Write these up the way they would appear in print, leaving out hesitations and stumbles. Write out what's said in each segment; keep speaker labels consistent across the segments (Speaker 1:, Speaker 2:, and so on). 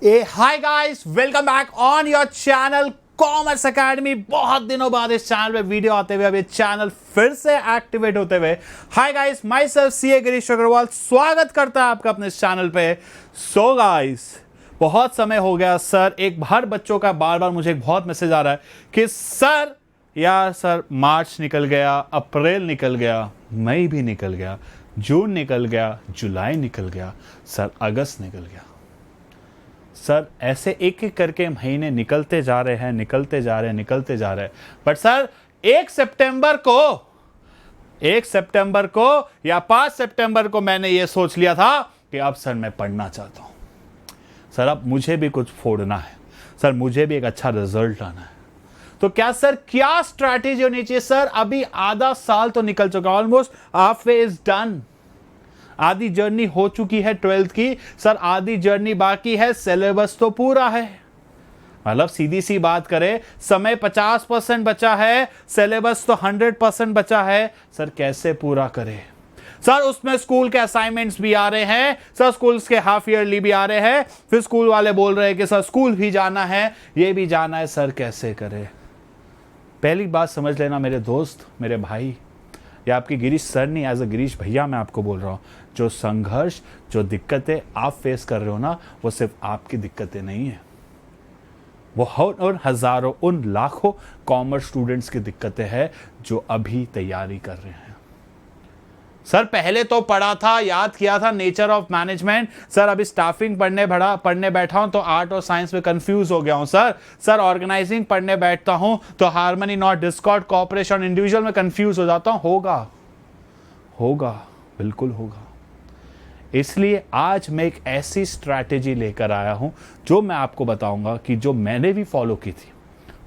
Speaker 1: Hi guys, welcome back on your channel commerce academy. बहुत दिनों बाद इस चैनल पे वीडियो आते हुए अब ये चैनल फिर से एक्टिवेट होते हुए hi guys, myself CA Girish Agrawal स्वागत करता है आपका अपने इस चैनल पे। सो गाइस, बहुत समय हो गया सर, एक हर बच्चों का बार बार मुझे एक बहुत मैसेज आ रहा है कि सर मार्च निकल गया, अप्रैल निकल गया, मई भी निकल गया, जून निकल गया, जुलाई निकल गया, सर अगस्त निकल गया। सर ऐसे एक एक करके महीने निकलते जा रहे हैं। बट सर 1 सितंबर को या 5 सितंबर को मैंने ये सोच लिया था कि अब सर मैं पढ़ना चाहता हूं। सर अब मुझे भी कुछ फोड़ना है, सर मुझे भी एक अच्छा रिजल्ट लाना है। तो क्या स्ट्रैटेजी होनी चाहिए? सर अभी आधा साल तो निकल चुका, almost half way is done. आधी जर्नी हो चुकी है 12th की, सर आधी जर्नी बाकी है, सिलेबस तो पूरा है। मतलब सीधी सी बात करें, समय 50% बचा है, सिलेबस तो 100% बचा है। सर कैसे पूरा करें? सर उसमें स्कूल के असाइनमेंट्स भी आ रहे हैं, सर स्कूल के हाफ ईयरली भी आ रहे हैं, फिर स्कूल वाले बोल रहे हैं कि सर स्कूल भी जाना है, ये भी जाना है। सर कैसे करें? पहली बात समझ लेना मेरे दोस्त, मेरे भाई, या आपकी गिरीश सर नहीं, एज अ गिरीश भैया मैं आपको बोल रहा हूं, जो संघर्ष, जो दिक्कतें आप फेस कर रहे हो ना, वो सिर्फ आपकी दिक्कतें नहीं है, वो और हजारों, उन लाखों कॉमर्स स्टूडेंट्स की दिक्कतें हैं जो अभी तैयारी कर रहे हैं। सर पहले तो पढ़ा था, याद किया था नेचर ऑफ मैनेजमेंट, सर अभी स्टाफिंग पढ़ने बैठा हूं तो आर्ट और साइंस में कंफ्यूज हो गया हूं। सर ऑर्गेनाइजिंग पढ़ने बैठता हूं तो harmony, not Discord, cooperation, individual में कंफ्यूज हो जाता हूं। होगा, बिल्कुल होगा। इसलिए आज मैं एक ऐसी स्ट्रैटेजी लेकर आया हूं जो मैं आपको बताऊंगा कि जो मैंने भी फॉलो की थी।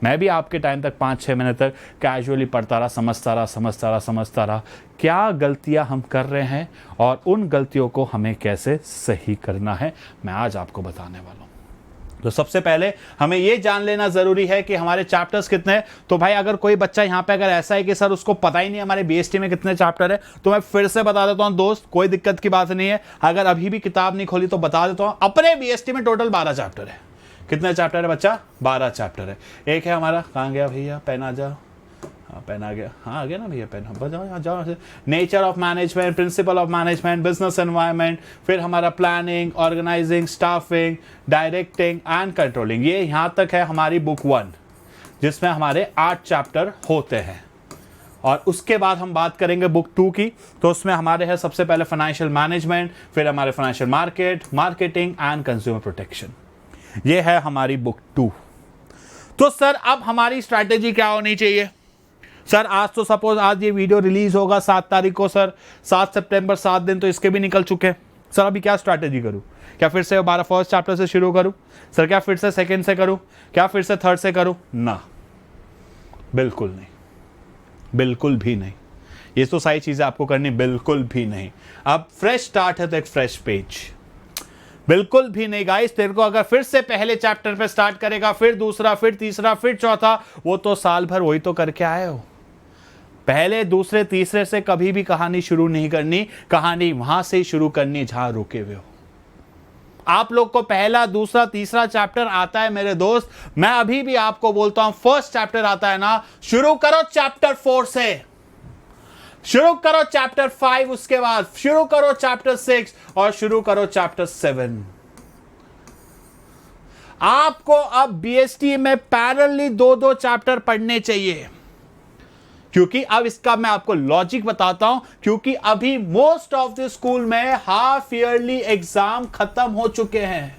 Speaker 1: मैं भी आपके टाइम तक 5-6 महीने तक कैजुअली पढ़ता रहा, समझता रहा क्या गलतियां हम कर रहे हैं और उन गलतियों को हमें कैसे सही करना है, मैं आज आपको बताने वाला हूं। तो सबसे पहले हमें यह जान लेना जरूरी है कि हमारे चैप्टर्स कितने हैं। तो भाई अगर कोई बच्चा यहां पे अगर ऐसा है कि सर उसको पता ही नहीं हमारे बीएसटी में कितने चैप्टर है, तो मैं फिर से बता देता हूं दोस्त, कोई दिक्कत की बात नहीं है। अगर अभी भी किताब नहीं खोली तो बता देता हूं, अपने बीएसटी में टोटल 12 चैप्टर है। कितने चैप्टर है बच्चा? 12 चैप्टर है। एक है हमारा, कहाँ गया भैया पेन? आ जाओ। हाँ पेन आ गया, हाँ आ गया ना भैया पेन, बजाओ यहाँ जाओ। Nature of management, principle of management, business environment, फिर हमारा planning, organising, staffing, directing and controlling. ये यहाँ तक है हमारी बुक 1, जिसमें हमारे 8 चैप्टर होते हैं। और उसके बाद हम बात करेंगे बुक 2 की, तो उसमें हमारे है सबसे पहले फाइनेंशियल मैनेजमेंट, फिर हमारे financial marketing and consumer protection. ये है हमारी बुक 2। तो सर अब हमारी स्ट्रैटेजी क्या होनी चाहिए? सर आज तो सपोज आज ये वीडियो रिलीज होगा 7 तारीख को, सर 7 सितंबर, 7 दिन तो इसके भी निकल चुके हैं। सर अभी क्या स्ट्रैटेजी करूं? क्या फिर से 12 फर्स्ट चैप्टर से शुरू करूं? सर क्या फिर से सेकंड से करूं? क्या फिर से थर्ड से करूं? ना, बिल्कुल नहीं, बिल्कुल भी नहीं। ये तो सारी चीजें आपको करनी बिल्कुल भी नहीं। अब फ्रेश स्टार्ट है तो एक फ्रेश पेज, बिल्कुल भी नहीं गाइस। तेरे को अगर फिर से पहले चैप्टर पे स्टार्ट करेगा, फिर दूसरा, फिर तीसरा, फिर चौथा, वो तो साल भर वही तो करके आए हो। पहले, दूसरे, तीसरे से कभी भी कहानी शुरू नहीं करनी, कहानी वहां से ही शुरू करनी जहां रुके हुए हो। आप लोग को पहला, दूसरा, तीसरा चैप्टर आता है मेरे दोस्त, मैं अभी भी आपको बोलता हूं फर्स्ट चैप्टर आता है ना, शुरू करो चैप्टर 4 से, शुरू करो चैप्टर 5, उसके बाद शुरू करो चैप्टर 6 और शुरू करो चैप्टर 7। आपको अब बीएसटी में पैरेलली 2-2 चैप्टर पढ़ने चाहिए, क्योंकि अब इसका मैं आपको लॉजिक बताता हूं। क्योंकि अभी मोस्ट ऑफ द स्कूल में हाफ ईयरली एग्जाम खत्म हो चुके हैं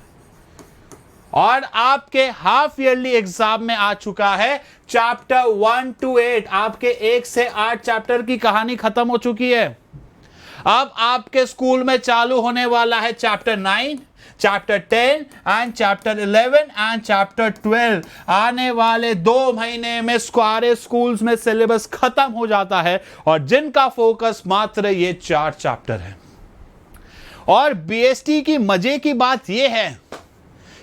Speaker 1: और आपके हाफ ईयरली एग्जाम में आ चुका है चैप्टर 1 to 8। आपके 1 से 8 चैप्टर की कहानी खत्म हो चुकी है। अब आपके स्कूल में चालू होने वाला है chapter 9, chapter 10 and chapter 11 and chapter 12। आने वाले 2 महीने में सारे स्कूल्स में सिलेबस खत्म हो जाता है और जिनका फोकस मात्र ये 4 चैप्टर है। और बीएसटी की मजे की बात यह है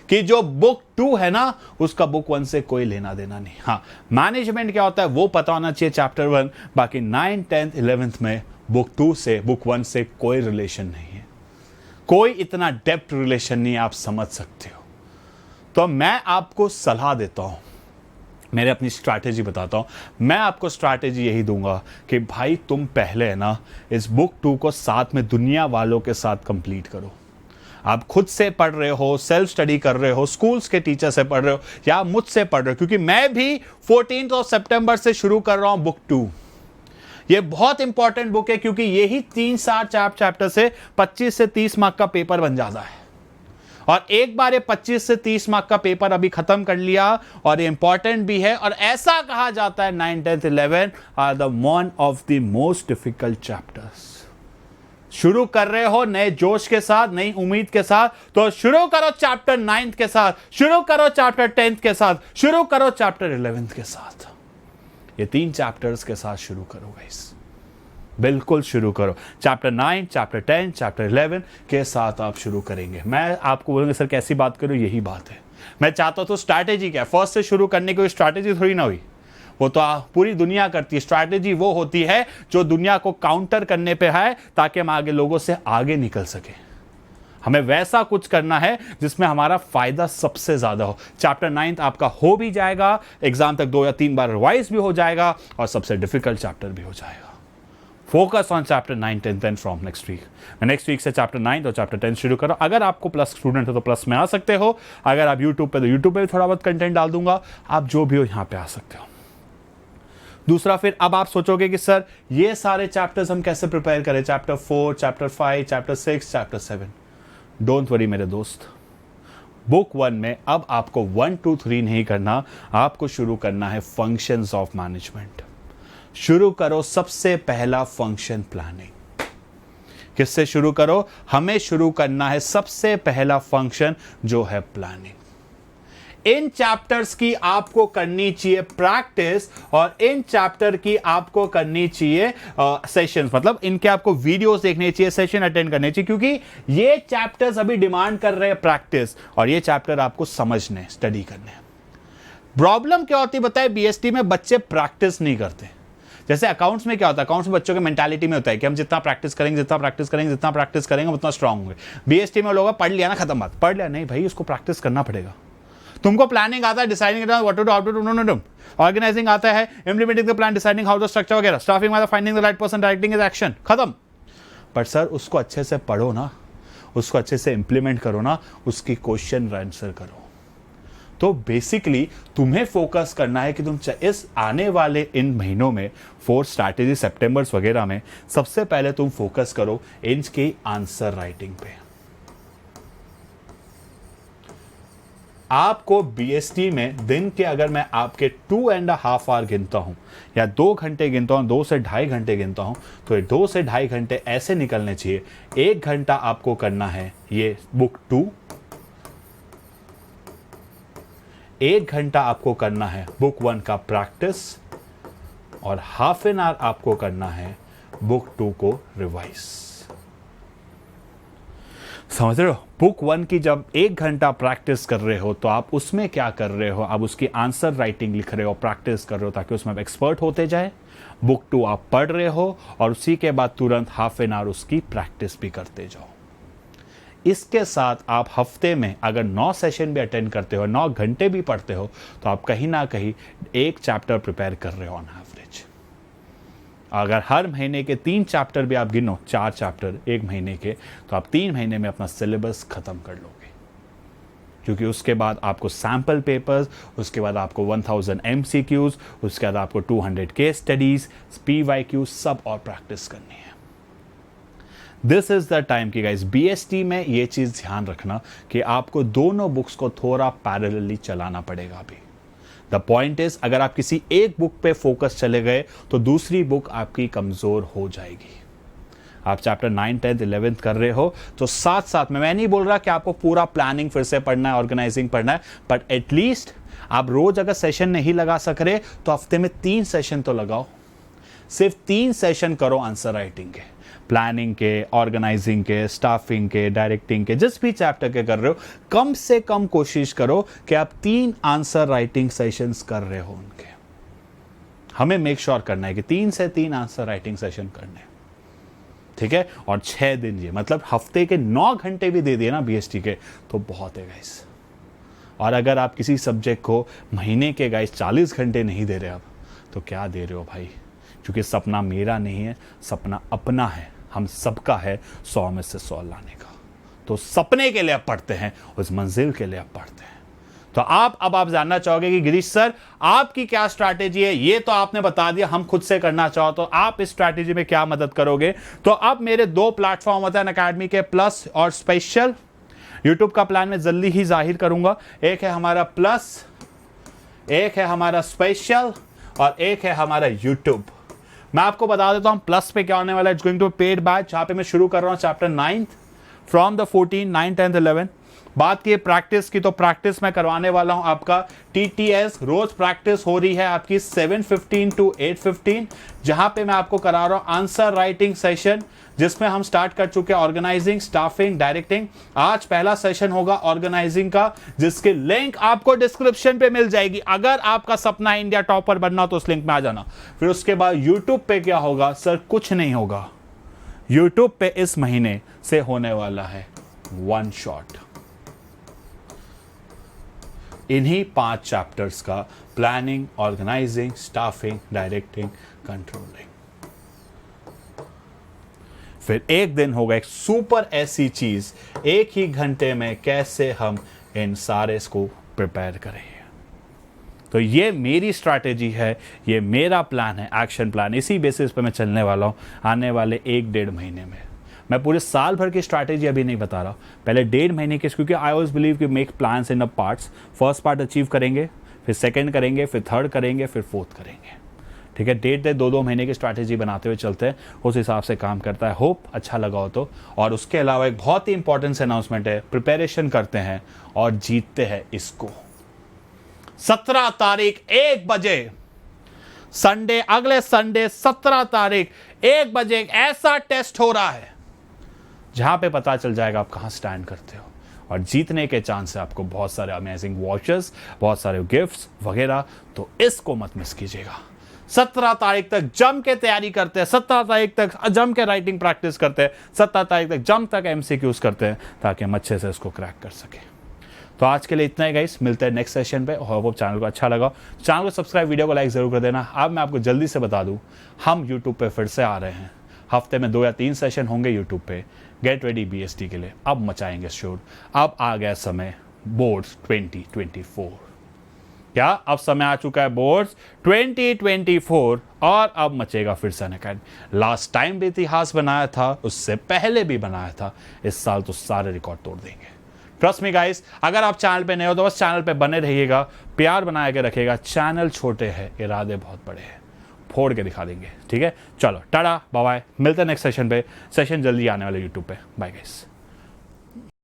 Speaker 1: कि जो बुक 2 है ना, उसका बुक 1 से कोई लेना देना नहीं। हाँ, मैनेजमेंट क्या होता है वो पता होना चाहिए चैप्टर 1, बाकी 9, 10, 11th में बुक 2 से, बुक 1 से कोई रिलेशन नहीं है, कोई इतना डेप्थ रिलेशन नहीं, आप समझ सकते हो। तो मैं आपको सलाह देता हूं, मेरे अपनी स्ट्रैटेजी बताता हूं। मैं आपको स्ट्रैटेजी यही दूंगा कि भाई तुम पहले ना इस बुक 2 को साथ में दुनिया वालों के साथ कंप्लीट करो। आप खुद से पढ़ रहे हो, सेल्फ स्टडी कर रहे हो, स्कूल्स के टीचर से पढ़ रहे हो या मुझसे पढ़ रहे हो, क्योंकि मैं भी 14 सितंबर से शुरू कर रहा हूं बुक 2। ये बहुत इंपॉर्टेंट बुक है क्योंकि यही 3-4 चैप्टर से 25 से 30 मार्क का पेपर बन जाता है। और एक बार ये 25 से 30 मार्क का पेपर अभी खत्म कर लिया और ये इंपॉर्टेंट भी है। और ऐसा कहा जाता है 9, 10, 11 are the one of the most difficult chapters. शुरू कर रहे हो नए जोश के साथ, नई उम्मीद के साथ, तो शुरू करो चैप्टर 9 के साथ, शुरू करो चैप्टर 10 के साथ, शुरू करो चैप्टर 11 के साथ। ये 3 चैप्टर्स के साथ शुरू करो गाइस, बिल्कुल शुरू करो। चैप्टर 9, चैप्टर 10, चैप्टर 11 के साथ आप शुरू करेंगे। मैं आपको बोलूंगा सर कैसी बात करूं, यही बात है। मैं चाहता हूं तो स्ट्रैटेजी क्या, फर्स्ट से शुरू करने की स्ट्रैटेजी थोड़ी ना हुई, वो तो पूरी दुनिया करती है। स्ट्रैटेजी वो होती है जो दुनिया को काउंटर करने पे है ताकि हम आगे लोगों से आगे निकल सके। हमें वैसा कुछ करना है जिसमें हमारा फायदा सबसे ज्यादा हो। चैप्टर 9 आपका हो भी जाएगा, एग्जाम तक 2 या 3 बार रिवाइज भी हो जाएगा और सबसे डिफिकल्ट चैप्टर भी हो जाएगा। Focus on chapter 9, 10, 10 from next week. Next week से चैप्टर 9 और चैप्टर 10 शुरू करो। अगर आपको प्लस स्टूडेंट हो तो प्लस में आ सकते हो, अगर आप यूट्यूब पे तो यूट्यूब पे भी थोड़ा बहुत कंटेंट डाल दूंगा, आप जो भी हो यहाँ पे आ सकते हो। दूसरा, फिर अब आप सोचोगे कि सर ये सारे चैप्टर्स हम कैसे प्रिपेयर करें, chapter 4, chapter 5, chapter 6, chapter 7। Don't worry मेरे दोस्त, बुक 1 में अब आपको 1, 2, 3 नहीं करना, आपको शुरू करना है फंक्शंस ऑफ मैनेजमेंट। शुरू करो सबसे पहला फंक्शन प्लानिंग। किससे शुरू करो? हमें शुरू करना है सबसे पहला फंक्शन जो है प्लानिंग। इन चैप्टर्स की आपको करनी चाहिए प्रैक्टिस और इन चैप्टर की आपको करनी चाहिए सेशंस, मतलब इनके आपको वीडियोस देखने चाहिए, सेशन अटेंड करने चाहिए, क्योंकि ये चैप्टर्स अभी डिमांड कर रहे हैं प्रैक्टिस और ये चैप्टर आपको समझने, स्टडी करने। प्रॉब्लम क्या होती है बताए, बीएसटी में बच्चे प्रैक्टिस नहीं करते। जैसे अकाउंट्स में क्या होता है, अकाउंट्स में बच्चों के मेंटालिटी में होता है कि हम जितना प्रैक्टिस करेंगे, जितना प्रैक्टिस करेंगे, जितना प्रैक्टिस करेंगे उतना स्ट्रांग होंगे। बीएसटी में लोग पढ़ लिया ना, खत्म बात, पढ़ लिया नहीं भाई, उसको प्रैक्टिस करना पड़ेगा। तुमको प्लानिंग आता है, deciding what to do, how to do, no, organising आता है, implementing the plan, deciding how the structure वगैरह, स्टाफिंग मतलब finding the right person, directing is action, खत्म। बट सर उसको अच्छे से पढ़ो ना, उसको अच्छे से इंप्लीमेंट करो ना, उसकी क्वेश्चन आंसर करो। तो बेसिकली तुम्हें फोकस करना है कि तुम इस आने वाले इन महीनों में 4 स्ट्रैटेजी सितंबर वगैरह में सबसे पहले तुम फोकस करो इनके आंसर राइटिंग पे। आपको बीएसटी में दिन के अगर मैं आपके 2.5 आवर गिनता हूं या 2 घंटे गिनता हूं, 2 से ढाई घंटे गिनता हूं, तो ये 2 से ढाई घंटे ऐसे निकलने चाहिए। 1 घंटा आपको करना है ये बुक 2, 1 घंटा आपको करना है बुक 1 का प्रैक्टिस और हाफ एन आवर आपको करना है बुक 2 को रिवाइज। समझ रहे हो? बुक 1 की जब 1 घंटा प्रैक्टिस कर रहे हो तो आप उसमें क्या कर रहे हो, आप उसकी आंसर राइटिंग लिख रहे हो, प्रैक्टिस कर रहे हो ताकि उसमें आप एक्सपर्ट होते जाए। बुक 2 आप पढ़ रहे हो और उसी के बाद तुरंत हाफ एन आवर उसकी प्रैक्टिस भी करते जाओ। इसके साथ आप हफ्ते में अगर 9 सेशन भी अटेंड करते हो, 9 घंटे भी पढ़ते हो, तो आप कहीं ना कहीं 1 चैप्टर प्रिपेयर कर रहे हो ऑन एवरेज। अगर हर महीने के 3 चैप्टर भी आप गिनो, 4 चैप्टर 1 महीने के, तो आप 3 महीने में अपना सिलेबस खत्म कर लोगे। क्योंकि उसके बाद आपको सैम्पल पेपर्स, उसके बाद आपको 1000 MCQs, उसके बाद आपको 200 केस स्टडीज, PYQ सब और प्रैक्टिस करनी है। दिस इज द टाइम की गाइस, बीएसटी में ये चीज ध्यान रखना कि आपको दोनों बुक्स को थोड़ा पैरेलली चलाना पड़ेगा अभी। द पॉइंट इज, अगर आप किसी एक बुक पे फोकस चले गए तो दूसरी बुक आपकी कमजोर हो जाएगी। आप चैप्टर 9, 10, 11 कर रहे हो तो साथ साथ में, मैं नहीं बोल रहा कि आपको पूरा प्लानिंग फिर से पढ़ना है, ऑर्गेनाइजिंग पढ़ना है, बट एटलीस्ट आप रोज अगर सेशन नहीं लगा सक रहे तो हफ्ते में 3 सेशन तो लगाओ। सिर्फ 3 सेशन करो आंसर राइटिंग के, प्लानिंग के, ऑर्गेनाइजिंग के, स्टाफिंग के, डायरेक्टिंग के, जिस भी चैप्टर के कर रहे हो, कम से कम कोशिश करो कि आप 3 आंसर राइटिंग सेशंस कर रहे हो उनके। हमें मेक श्योर करना है कि 3 से 3 आंसर राइटिंग सेशन करने, ठीक है। और 6 दिन, ये मतलब हफ्ते के 9 घंटे भी दे दिए ना बीएसटी के, तो बहुत है गाइस, और अगर आप किसी सब्जेक्ट को महीने के गाइस 40 घंटे नहीं दे रहे अब, तो क्या दे रहे हो भाई? क्योंकि सपना मेरा नहीं है, सपना अपना है, हम सबका है 100 में से 100 लाने का। तो सपने के लिए आप पढ़ते हैं, उस मंजिल के लिए आप पढ़ते हैं। तो आप जानना चाहोगे कि गिरीश सर आपकी क्या स्ट्रैटेजी है? ये तो आपने बता दिया, हम खुद से करना चाहो तो आप इस स्ट्रैटेजी में क्या मदद करोगे? तो अब मेरे 2 प्लेटफॉर्म होते हैं अकेडमी के, प्लस और स्पेशल। यूट्यूब का प्लान मैं जल्दी ही जाहिर करूंगा। एक है हमारा प्लस, एक है हमारा स्पेशल और एक है हमारा यूट्यूब। मैं आपको बता देता हूं प्लस पे क्या होने वाला है। It's going to paid batch, जहां पे मैं शुरू कर रहा हूं चैप्टर 9 फ्रॉम द 14, 9, 10, 11। बात की प्रैक्टिस की, तो प्रैक्टिस मैं करवाने वाला हूं आपका TTS। रोज प्रैक्टिस हो रही है आपकी 7:15 to 8:15, जहां पे मैं आपको करा रहा हूं आंसर राइटिंग सेशन, जिसमें हम स्टार्ट कर चुके हैं ऑर्गेनाइजिंग, स्टाफिंग, डायरेक्टिंग। आज पहला सेशन होगा ऑर्गेनाइजिंग का, जिसकी लिंक आपको डिस्क्रिप्शन पे मिल जाएगी। अगर आपका सपना है इंडिया टॉपर बनना तो उस लिंक में आ जाना। फिर उसके बाद यूट्यूब पे क्या होगा? सर कुछ नहीं होगा। यूट्यूब पे इस महीने से होने वाला है 1 शॉट, इन्हीं 5 चैप्टर्स का, planning, organising, staffing, directing, controlling. फिर एक दिन होगा एक सुपर ऐसी चीज, एक ही घंटे में कैसे हम इन सारे को प्रिपेयर करें। तो ये मेरी स्ट्रैटेजी है, ये मेरा प्लान है, एक्शन प्लान। इसी बेसिस पे मैं चलने वाला हूं आने वाले 1-1.5 महीने में। मैं पूरे साल भर की स्ट्रैटेजी अभी नहीं बता रहा, पहले 1.5 महीने की, क्योंकि आई ऑलवेज बिलीव कि मेक प्लान्स इन अ पार्ट्स। फर्स्ट पार्ट अचीव करेंगे, फिर सेकंड करेंगे, फिर थर्ड करेंगे, फिर फोर्थ करेंगे। ठीक है, 1.5-2 महीने की स्ट्रैटेजी बनाते हुए चलते हैं, उस हिसाब से काम करता है। होप अच्छा लगा हो तो। और उसके अलावा एक बहुत ही इंपॉर्टेंट अनाउंसमेंट है, प्रिपरेशन करते हैं और जीतते हैं इसको। 17 तारीख 1 बजे संडे, अगले संडे 17 तारीख 1 बजे एक ऐसा टेस्ट हो रहा है जहां पे पता चल जाएगा आप कहां स्टैंड करते हो, और जीतने के चांस है आपको बहुत सारे अमेजिंग वॉचेस, बहुत सारे गिफ्ट्स वगैरह। तो इसको मत मिस कीजिएगा। 17 तारीख तक जम के तैयारी करते हैं, 17 तारीख तक जम के राइटिंग प्रैक्टिस करते हैं, 17 तारीख तक जम तक MCQs करते हैं, ताकि हम अच्छे से इसको क्रैक कर सकें। तो आज के लिए इतना ही गाइस, मिलते हैं नेक्स्ट सेशन पे। और होप चैनल को अच्छा लगा, चैनल को सब्सक्राइब, वीडियो को लाइक जरूर कर देना। अब मैं आपको जल्दी से बता दूं, हम यूट्यूब पे फिर से आ रहे हैं। हफ्ते में 2 या 3 सेशन होंगे यूट्यूब पे गेट रेडी BST के लिए। अब मचाएंगे शोर। अब आ गया समय बोर्ड्स 2024। क्या अब समय आ चुका है बोर्ड्स 2024, और अब मचेगा फिर से अनअकैडमी। लास्ट टाइम भी इतिहास बनाया था, उससे पहले भी बनाया था, इस साल तो सारे रिकॉर्ड तोड़ देंगे। ट्रस्ट मी गाइस, अगर आप चैनल पे नए हो तो बस चैनल पे बने रहिएगा, प्यार बनाए के रखिएगा। चैनल छोटे हैं, इरादे बहुत बड़े हैं, फोड़ के दिखा देंगे। ठीक है, चलो टाटा बाय बाय, मिलते हैं नेक्स्ट सेशन पे। सेशन जल्दी आने वाले यूट्यूब पे। Bye guys.